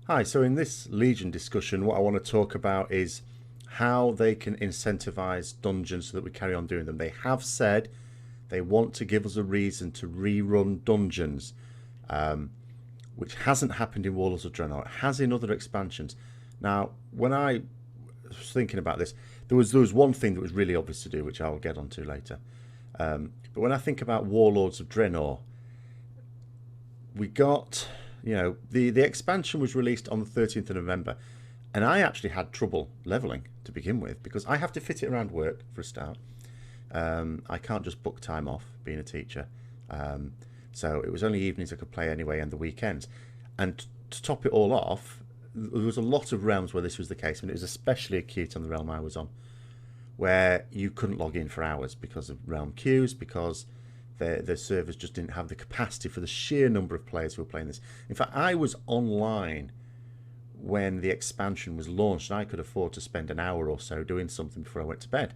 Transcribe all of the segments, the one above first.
Hi, so in this Legion discussion, what I want to talk about is how they can incentivize dungeons so that we carry on doing them. They have said they want to give us a reason to rerun dungeons, which hasn't happened in Warlords of Draenor. It has in other expansions. Now, when I was thinking about this, there was one thing that was really obvious to do, which I'll get onto later. But when I think about Warlords of Draenor, we got, the expansion was released on the 13th of November, and I actually had trouble leveling to begin with because I have to fit it around work for a start. I can't just book time off being a teacher. So it was only evenings I could play anyway and the weekends. And to top it all off, there was a lot of realms where this was the case, and it was especially acute on the realm I was on, where you couldn't log in for hours because of realm queues, because the servers just didn't have the capacity for the sheer number of players who were playing this. In fact, I was online when the expansion was launched, and I could afford to spend an hour or so doing something before I went to bed.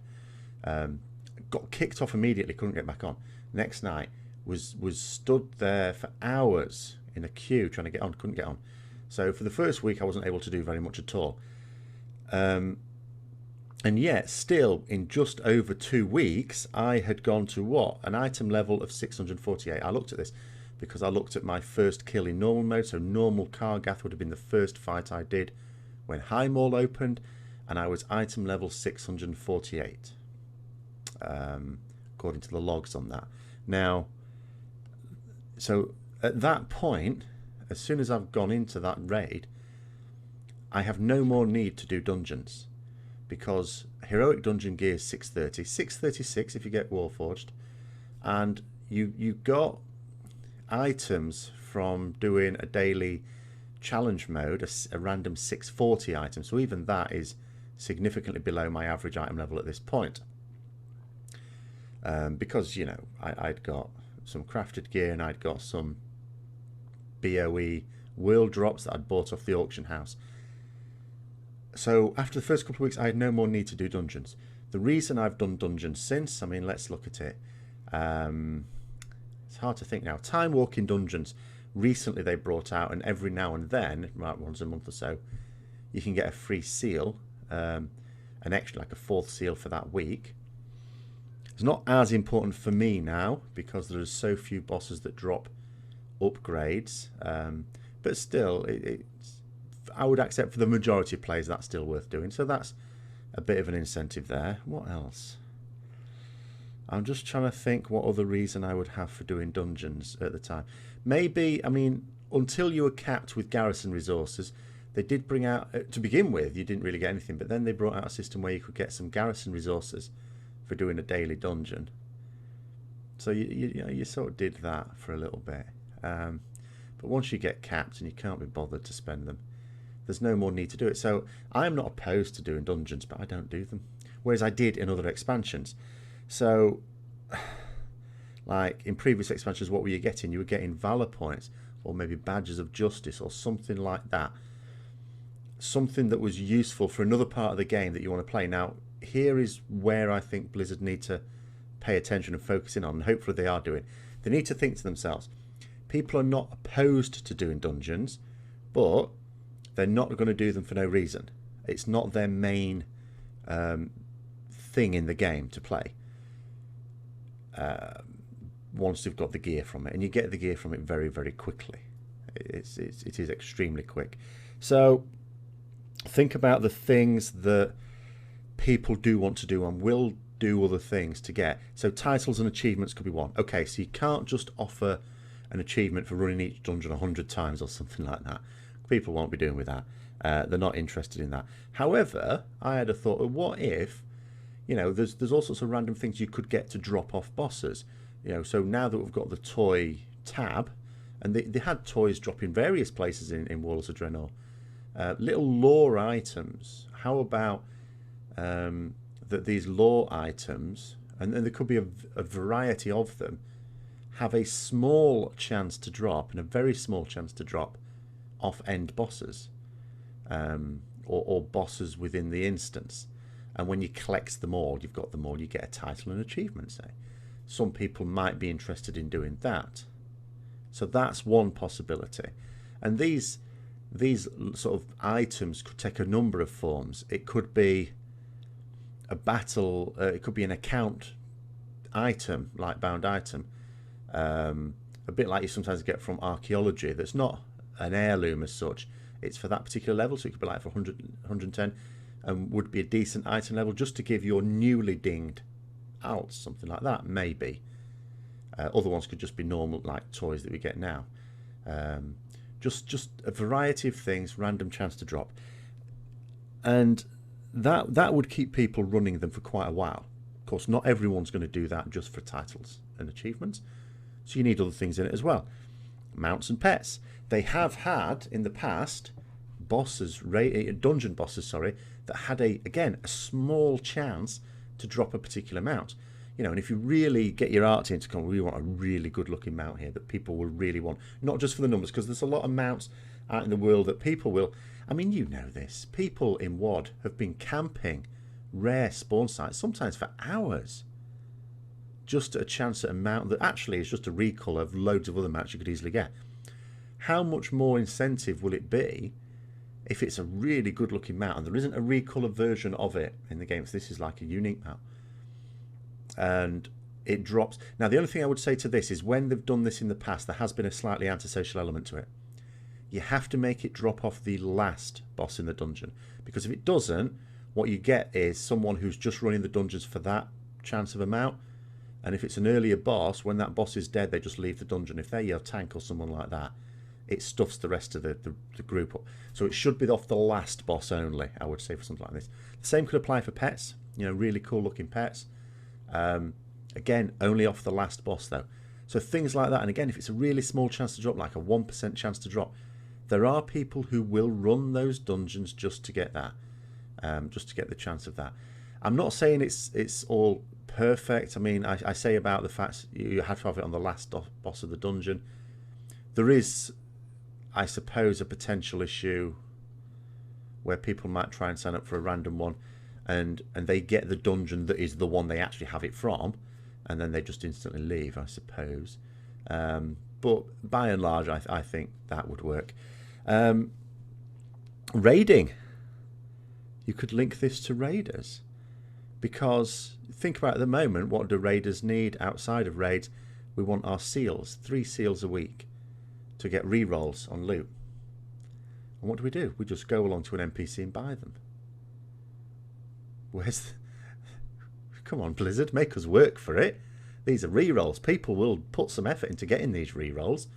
Got kicked off immediately, couldn't get back on. Next night was stood there for hours in a queue trying to get on, couldn't get on. So for the first week I wasn't able to do very much at all. And yet, still, in just over 2 weeks, I had gone to what? An item level of 648. I looked at this because I looked at my first kill in normal mode. So normal Kargath would have been the first fight I did when High Maul opened. And I was item level 648, according to the logs on that. Now, so at that point, as soon as I've gone into that raid, I have no more need to do dungeons, because heroic dungeon gear is 630, 636 if you get Warforged, and you got items from doing a daily challenge mode, a random 640 item. So even that is significantly below my average item level at this point, because I'd got some crafted gear and I'd got some BOE world drops that I'd bought off the auction house. So after the first couple of weeks, I had no more need to do dungeons. The reason I've done dungeons since, let's look at it. It's hard to think now. Time walking dungeons, recently they brought out, and every now and then, right, once a month or so, you can get a free seal, an extra, like a fourth seal for that week. It's not as important for me now because there are so few bosses that drop upgrades, but still, I would accept for the majority of players that's still worth doing. So that's a bit of an incentive there. What else? I'm just trying to think what other reason I would have for doing dungeons at the time. Maybe, until you were capped with garrison resources, they did bring out, to begin with, you didn't really get anything, but then they brought out a system where you could get some garrison resources for doing a daily dungeon. So you sort of did that for a little bit. But once you get capped and you can't be bothered to spend them, there's no more need to do it. So I'm not opposed to doing dungeons, but I don't do them, whereas I did in other expansions. So like in previous expansions, what were you getting? You were getting valor points, or maybe badges of justice, or something like that, something that was useful for another part of the game that you want to play. Now here is where I think Blizzard need to pay attention and focus in on, and hopefully they are doing. They need to think to themselves, people are not opposed to doing dungeons, but they're not going to do them for no reason. It's not their main thing in the game to play. Once you've got the gear from it, and you get the gear from it very, very quickly. It is extremely quick. So think about the things that people do want to do and will do other things to get. So titles and achievements could be one. Okay, so you can't just offer an achievement for running each dungeon 100 times or something like that. People won't be doing with that. They're not interested in that. However, I had a thought of what if, there's all sorts of random things you could get to drop off bosses. So now that we've got the toy tab, and they had toys drop in various places in Warlords of Draenor, little lore items. How about that these lore items, and there could be a variety of them, have a small chance to drop and a very small chance to drop off end bosses, or bosses within the instance. And when you collect them all, you've got them all, you get a title and achievement, say. Some people might be interested in doing that. So that's one possibility. And these these sort of items could take a number of forms. It could be a battle, it could be an account item, like bound item, a bit like you sometimes get from archaeology. That's not an heirloom as such. It's for that particular level, so it could be like for 100, 110, and would be a decent item level just to give your newly dinged alts, something like that, maybe. Other ones could just be normal, like toys that we get now. Just a variety of things, random chance to drop, and that would keep people running them for quite a while. Of course, not everyone's going to do that just for titles and achievements, so you need other things in it as well. Mounts and pets. They have had in the past dungeon bosses, sorry, that had a small chance to drop a particular mount. You know, and if you really get your art team to come, we want a really good looking mount here that people will really want, not just for the numbers, because there's a lot of mounts out in the world that people will, I mean, you know this, people in WoD have been camping rare spawn sites sometimes for hours just a chance at a mount that actually is just a recall of loads of other mounts you could easily get. How much more incentive will it be if it's a really good looking mount and there isn't a recolor version of it in the game? So this is like a unique mount and it drops. Now the only thing I would say to this is when they've done this in the past, there has been a slightly antisocial element to it. You have to make it drop off the last boss in the dungeon, because if it doesn't, what you get is someone who's just running the dungeons for that chance of a mount, and if it's an earlier boss, when that boss is dead, they just leave the dungeon. If they're your tank or someone like that, it stuffs the rest of the group up. So it should be off the last boss only, I would say, for something like this. The same could apply for pets, you know, really cool looking pets. Again, only off the last boss though. So things like that, and again, if it's a really small chance to drop, like a 1% chance to drop, there are people who will run those dungeons just to get that, just to get the chance of that. I'm not saying it's all perfect. I mean, I say about the fact you have to have it on the last boss of the dungeon. There is, I suppose, a potential issue where people might try and sign up for a random one, and they get the dungeon that is the one they actually have it from, and then they just instantly leave, I suppose. But by and large, I think that would work. Raiding. You could link this to raiders, because think about at the moment, what do raiders need outside of raids? We want our seals, 3 seals a week to get re-rolls on loot. And what do? We just go along to an NPC and buy them. Come on, Blizzard, make us work for it. These are re-rolls. People will put some effort into getting these re-rolls.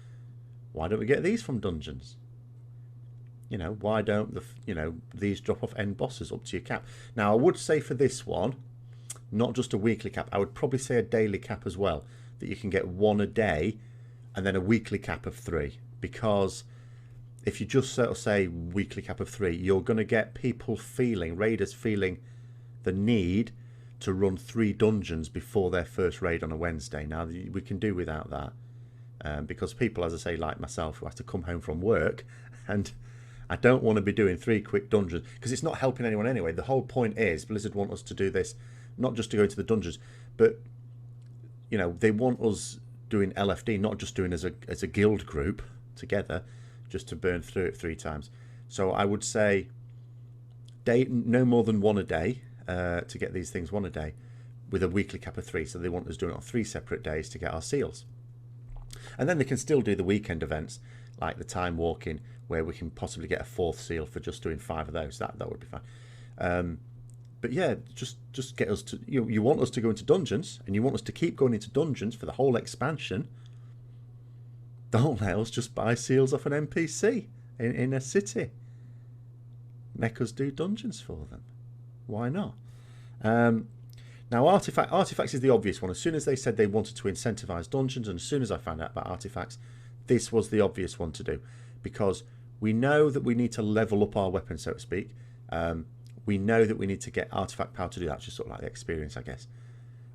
Why don't we get these from dungeons? You know, why don't these drop off end bosses up to your cap? Now, I would say for this one, not just a weekly cap, I would probably say a daily cap as well, that you can get 1 a day and then a weekly cap of 3, because if you just sort of say weekly cap of 3, you're going to get people raiders feeling the need to run 3 dungeons before their first raid on a Wednesday. Now, we can do without that, because people, as I say, like myself, who have to come home from work, and I don't want to be doing 3 quick dungeons, because it's not helping anyone anyway. The whole point is Blizzard want us to do this, not just to go into the dungeons, but you know, they want us doing LFD, not just doing as a guild group together, just to burn through it 3 times. So I would say no more than 1 a day, to get these things 1 a day, with a weekly cap of 3. So they want us doing it on 3 separate days to get our seals. And then they can still do the weekend events, like the time walking, where we can possibly get a 4th seal for just doing 5 of those. That would be fine. But yeah, just get us to, you want us to go into dungeons, and you want us to keep going into dungeons for the whole expansion. Don't let us just buy seals off an NPC in a city. Make us do dungeons for them. Why not? Now, artifacts is the obvious one. As soon as they said they wanted to incentivize dungeons, and as soon as I found out about artifacts, this was the obvious one to do, because we know that we need to level up our weapon, so to speak. We know that we need to get artifact power to do that, just sort of like the experience, I guess.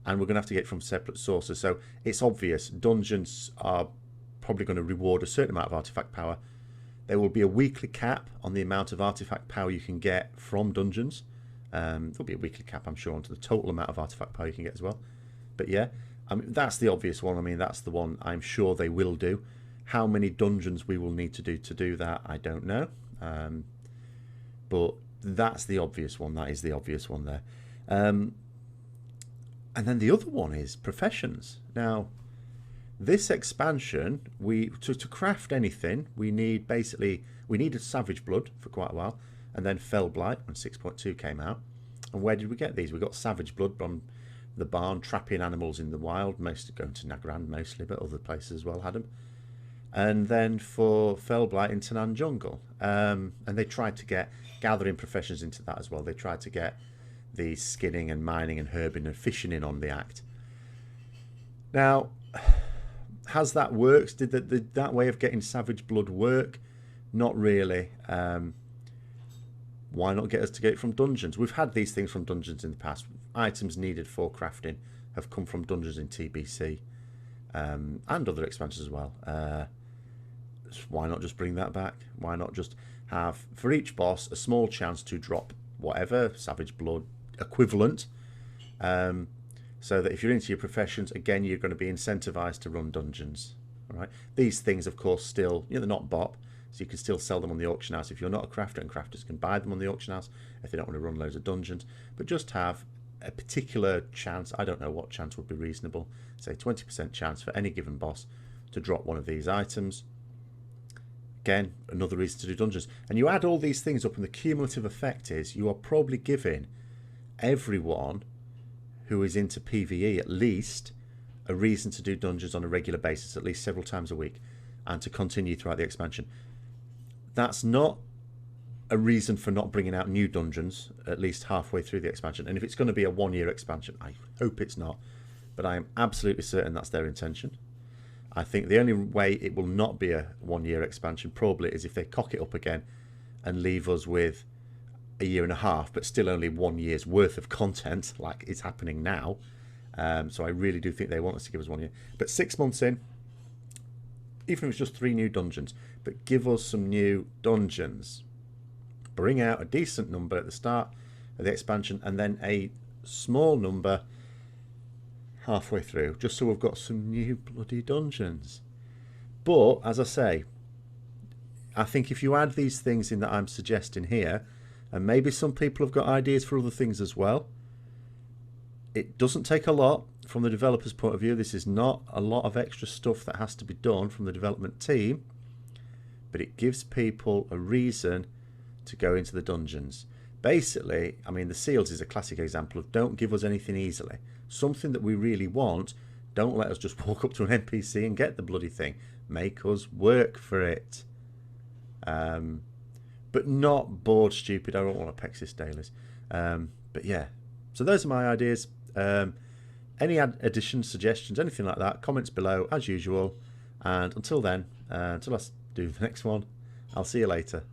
And we're going to have to get it from separate sources. So it's obvious dungeons are probably going to reward a certain amount of artifact power. There will be a weekly cap on the amount of artifact power you can get from dungeons. There'll be a weekly cap, I'm sure, onto the total amount of artifact power you can get as well. But yeah, I mean, that's the obvious one. I mean, that's the one I'm sure they will do. How many dungeons we will need to do that, I don't know. But that's the obvious one. That is the obvious one there. And then the other one is professions. Now, this expansion, to craft anything, we needed Savage Blood for quite a while, and then Fell Blight when 6.2 came out. And where did we get these? We got Savage Blood from the barn, trapping animals in the wild, mostly going to Nagrand mostly, but other places as well had them. And then for Fell Blight into Nan Jungle. And they tried to get gathering professions into that as well. They tried to get the skinning and mining and herbing and fishing in on the act. Now, has that worked? Did that way of getting Savage Blood work? Not really. Why not get us to get it from dungeons? We've had these things from dungeons in the past. Items needed for crafting have come from dungeons in TBC and other expansions as well. Why not just bring that back? Why not just have, for each boss, a small chance to drop whatever Savage Blood equivalent, so that if you're into your professions, again, you're going to be incentivized to run dungeons. All right. These things, of course, still, they're not BOP, so you can still sell them on the auction house if you're not a crafter, and crafters can buy them on the auction house if they don't want to run loads of dungeons. But just have a particular chance. I don't know what chance would be reasonable. Say 20% chance for any given boss to drop one of these items. Again, another reason to do dungeons. And you add all these things up, and the cumulative effect is you are probably giving everyone who is into PvE at least a reason to do dungeons on a regular basis, at least several times a week, and to continue throughout the expansion. That's not a reason for not bringing out new dungeons at least halfway through the expansion. And if it's going to be a one-year expansion, I hope it's not, but I am absolutely certain that's their intention. I think the only way it will not be a one-year expansion probably is if they cock it up again and leave us with a year and a half, but still only 1 year's worth of content, like is happening now. So I really do think they want us to give us 1 year. But 6 months in, even if it's just 3 new dungeons, but give us some new dungeons. Bring out a decent number at the start of the expansion, and then a small number halfway through, just so we've got some new bloody dungeons. But, as I say, I think if you add these things in that I'm suggesting here, and maybe some people have got ideas for other things as well, it doesn't take a lot from the developer's point of view. This is not a lot of extra stuff that has to be done from the development team, but it gives people a reason to go into the dungeons. Basically, I mean, the seals is a classic example of don't give us anything easily. Something that we really want, don't let us just walk up to an NPC and get the bloody thing. Make us work for it. But not bored stupid. I don't want to Pexis dailies. But yeah, so those are my ideas. Any additions, suggestions, anything like that, comments below as usual. And until then, until I do the next one, I'll see you later.